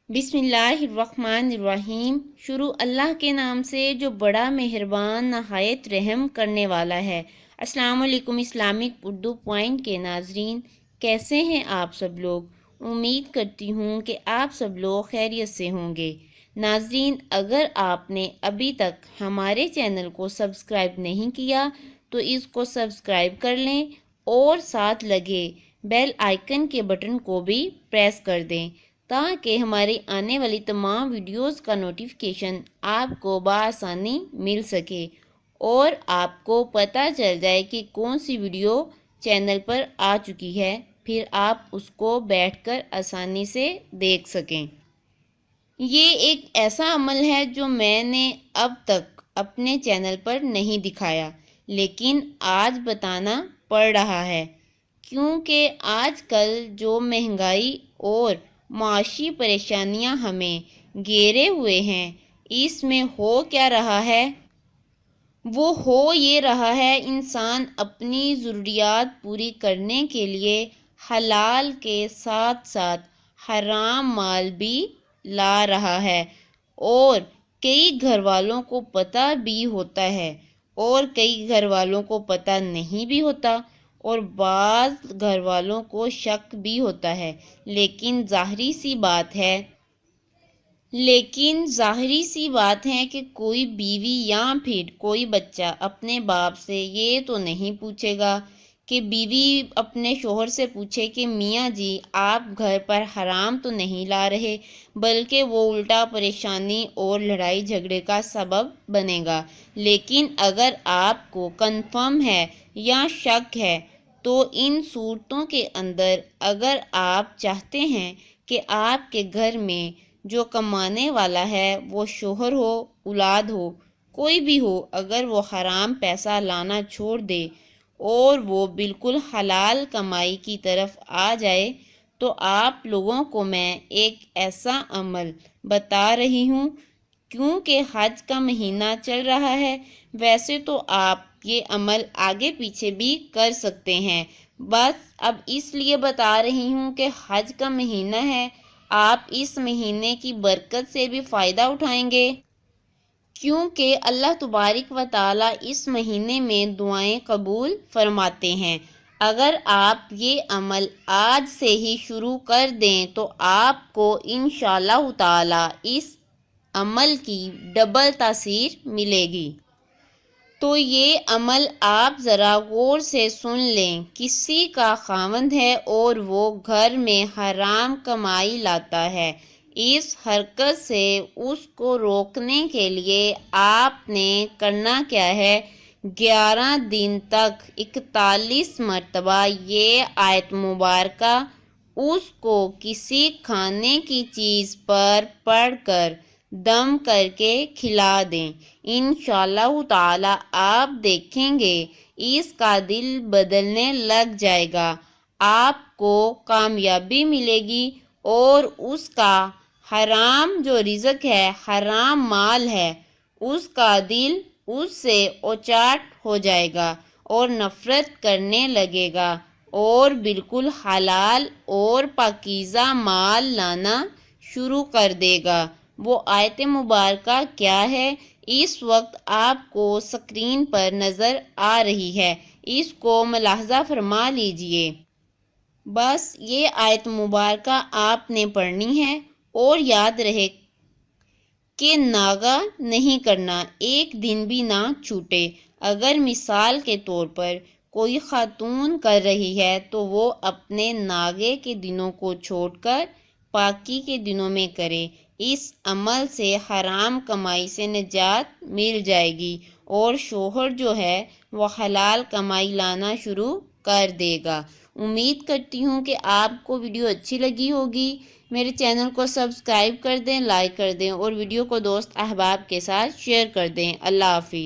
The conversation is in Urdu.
بسم اللہ الرحمن الرحیم۔ شروع اللہ کے نام سے جو بڑا مہربان نہایت رحم کرنے والا ہے۔ السلام علیکم اسلامک اردو پوائنٹ کے ناظرین، کیسے ہیں آپ سب لوگ؟ امید کرتی ہوں کہ آپ سب لوگ خیریت سے ہوں گے۔ ناظرین، اگر آپ نے ابھی تک ہمارے چینل کو سبسکرائب نہیں کیا تو اس کو سبسکرائب کر لیں اور ساتھ لگے بیل آئیکن کے بٹن کو بھی پریس کر دیں تاکہ ہماری آنے والی تمام ویڈیوز کا نوٹیفیکیشن آپ کو بآسانی مل سکے اور آپ کو پتہ چل جائے کہ کون سی ویڈیو چینل پر آ چکی ہے، پھر آپ اس کو بیٹھ کر آسانی سے دیکھ سکیں۔ یہ ایک ایسا عمل ہے جو میں نے اب تک اپنے چینل پر نہیں دکھایا، لیکن آج بتانا پڑ رہا ہے کیونکہ آج کل جو مہنگائی اور معاشی پریشانیاں ہمیں گھیرے ہوئے ہیں، اس میں ہو کیا رہا ہے؟ وہ ہو یہ رہا ہے، انسان اپنی ضروریات پوری کرنے کے لیے حلال کے ساتھ ساتھ حرام مال بھی لا رہا ہے، اور کئی گھر والوں کو پتہ بھی ہوتا ہے اور کئی گھر والوں کو پتہ نہیں بھی ہوتا، اور بعض گھر والوں کو شک بھی ہوتا ہے۔ لیکن ظاہری سی بات ہے کہ کوئی بیوی یا پھر کوئی بچہ اپنے باپ سے یہ تو نہیں پوچھے گا کہ بیوی اپنے شوہر سے پوچھے کہ میاں جی آپ گھر پر حرام تو نہیں لا رہے، بلکہ وہ الٹا پریشانی اور لڑائی جھگڑے کا سبب بنے گا۔ لیکن اگر آپ کو کنفرم ہے یا شک ہے تو ان صورتوں کے اندر اگر آپ چاہتے ہیں کہ آپ کے گھر میں جو کمانے والا ہے وہ شوہر ہو، اولاد ہو، کوئی بھی ہو، اگر وہ حرام پیسہ لانا چھوڑ دے اور وہ بالکل حلال کمائی کی طرف آ جائے، تو آپ لوگوں کو میں ایک ایسا عمل بتا رہی ہوں۔ کیونکہ حج کا مہینہ چل رہا ہے، ویسے تو آپ یہ عمل آگے پیچھے بھی کر سکتے ہیں، بس اب اس لیے بتا رہی ہوں کہ حج کا مہینہ ہے، آپ اس مہینے کی برکت سے بھی فائدہ اٹھائیں گے، کیونکہ اللہ تبارک و تعالی اس مہینے میں دعائیں قبول فرماتے ہیں۔ اگر آپ یہ عمل آج سے ہی شروع کر دیں تو آپ کو انشاءاللہ تعالی اس عمل کی ڈبل تاثیر ملے گی۔ تو یہ عمل آپ ذرا غور سے سن لیں۔ کسی کا خاوند ہے اور وہ گھر میں حرام کمائی لاتا ہے، اس حرکت سے اس کو روکنے کے لیے آپ نے کرنا کیا ہے؟ 11 دن تک 41 مرتبہ یہ آیت مبارکہ اس کو کسی کھانے کی چیز پر پڑھ کر دم کر کے کھلا دیں۔ انشاءاللہ تعالی آپ دیکھیں گے اس کا دل بدلنے لگ جائے گا، آپ کو کامیابی ملے گی اور اس کا حرام جو رزق ہے، حرام مال ہے، اس کا دل اس سے اچاٹ ہو جائے گا اور نفرت کرنے لگے گا اور بالکل حلال اور پاکیزہ مال لانا شروع کر دے گا۔ وہ آیت مبارکہ کیا ہے؟ اس وقت آپ کو سکرین پر نظر آ رہی ہے، اس کو ملاحظہ فرما لیجئے۔ بس یہ آیت مبارکہ آپ نے پڑھنی ہے اور یاد رہے کہ ناغہ نہیں کرنا، ایک دن بھی نہ چھوٹے۔ اگر مثال کے طور پر کوئی خاتون کر رہی ہے تو وہ اپنے ناغے کے دنوں کو چھوڑ کر پاکی کے دنوں میں کرے۔ اس عمل سے حرام کمائی سے نجات مل جائے گی اور شوہر جو ہے وہ حلال کمائی لانا شروع کر دے گا۔ امید کرتی ہوں کہ آپ کو ویڈیو اچھی لگی ہوگی۔ میرے چینل کو سبسکرائب کر دیں، لائک کر دیں اور ویڈیو کو دوست احباب کے ساتھ شیئر کر دیں۔ اللہ حافظ۔